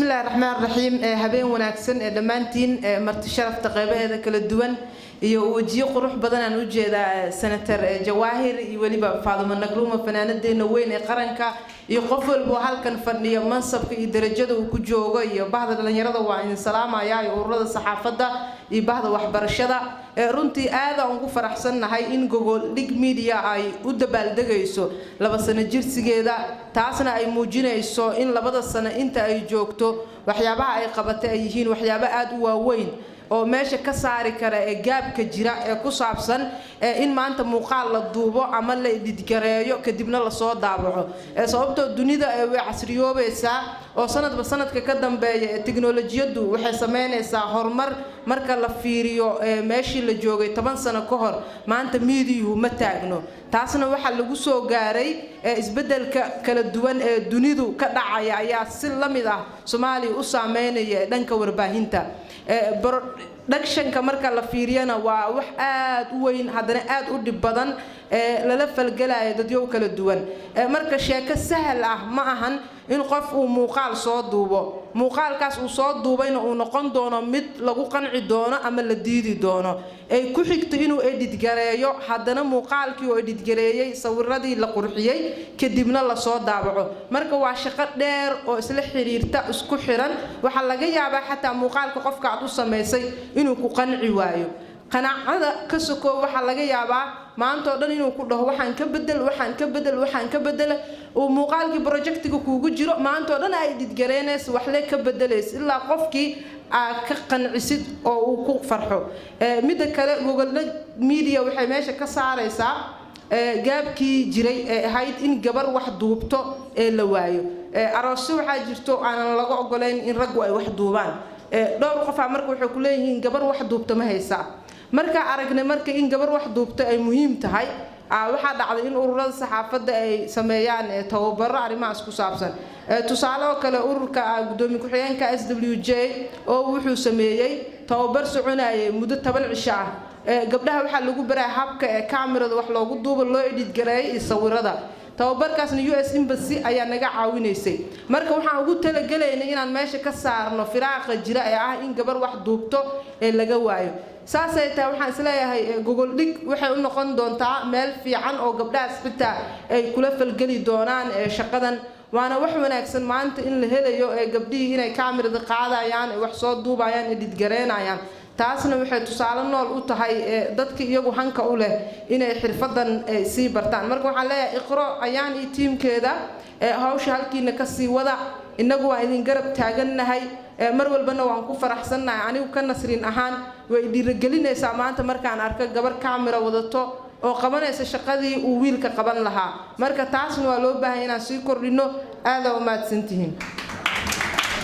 بسم الله الرحمن الرحيم هبين وناكسن دمانتين مرت شرف تقريبا هذا كل الدول يوجي قروح بدنا نوجه ذا سنتر جواهر يولي فاضل من نقلوم فنان الدين وين قرنك يقفل بوهال كان فني منصب درجة وكجوجا يبعض اللي يرضى وعين سلامة يا يورد الصحافة ده يبعض وحبر الشدة runtii aad aan ugu faraxsanahay in Google Dig Media ay u dabaaldegayso laba sano jirsigeeda taasna ay muujinayso in labada sano inta ay joogto waxyaabaha ay qabatay ay yihiin waxyaabo aad u waaweyn oo meesha ka saari kara gaabka jira ku saabsan in maanta muuqaal la duubo ama la idgareeyo kadibna la soo daabaco sababtoo dunida ay casriyoobaysaa oo sanadba sanadka ka dambeeya tiknoolajiyadu waxay sameynaysaa horumar marka la fiiriyo meeshii la joogay 10 sano ka hor maanta miidiyuhu ma taagno taasna waxa lagu soo gaaray isbedelka kala duwan ee dunidu ka dhacaya ayaa si la mid ah Soomaaliya u saameynaya dhanka warbaahinta production-ka marka la fiiriyana waa wax aad u weyn hadana aad u dhib badan lala falgalay dadyo kala duwan marka sheeko sahal ah ma ahan in qof uu muuqaal soo duubo muuqaalkaas uu soo duubayna uu noqon doono mid lagu qanci doono ama la diidi doono ay ku xigto inuu edit gareeyo hadana muuqaalkii oo edit gareeyay sawiradii la qurxiyay kadibna la soo daabaco marka waa shaqo dheer oo isla xiriirta isku xiran waxa laga yaabaa xataa muuqaalka qofka aad u sameysay inuu ku qanci waayo qanaacada ka soko waxa laga yaabaa maanta oo dhan inuu ku dhaho waxaan ka bedel oo muuqaalkii projectiga kuugu jiro maanta oo dhan ay didgareynayso wax le ka bedelays ilaa qofkii ka qancisid oo uu ku farxo mid kale Google Media waxay meesha ka saaraysaa gaabkii jiray ahayd in gabar wax duubto la waayo aroos waxa jirto aan laga ogoleyn in rag ay wax duubaan dhowr qof marka waxay ku leeyihiin gabar wax duubto ma haysaa marka aragnay marka in gabar wax duubto ay muhiim tahay waxa dhacday in ururada saxaafadda ay sameeyaan tababaro arrimahaas ku saabsan tusaale kale ururka gudoomiye ku-xigeenka SWJ oo wuxuu sameeyay tababar soconayay muddo 10 cisho ah gabdhaha waxa lagu baray habka kaamirada wax loogu duubo loo edit gareeyay sawirada tababarkaasna US Embassy ayaa naga caawinaysay marka waxaan ugu talagaleynay inaan meesha ka saarno firaaqa jira ee ah in gabar wax duubto laga waayo saasay taa waxaan isleeyahay Google Dig waxay u noqon doontaa meel fiican oo gabdhaha xitaa ay kula falgali doonaan shaqadan waana wax wanaagsan maanta in la helayo gabdhihii inay kaamirada qaadayaan wax soo duubayaan edit gareynayaan taasna waxay tusaale nool u tahay dadka iyagu hanka u leh inay xirfadan si bartaan marka waxaan leeyahay iqro ayaan iyo teamkeeda hawsha halkiina ka sii wada inagu waa idin garab taaganahay mar walbana waan ku faraxsanahay anigu ka nasrin ahaan way dhiirigelinaysaa maanta markaan arko gabar kaamira wadato oo qabanaysa shaqadii uu wiilka qaban lahaa marka taasna waa loo baahan inaan sii kordhino aad oo maadsantihiin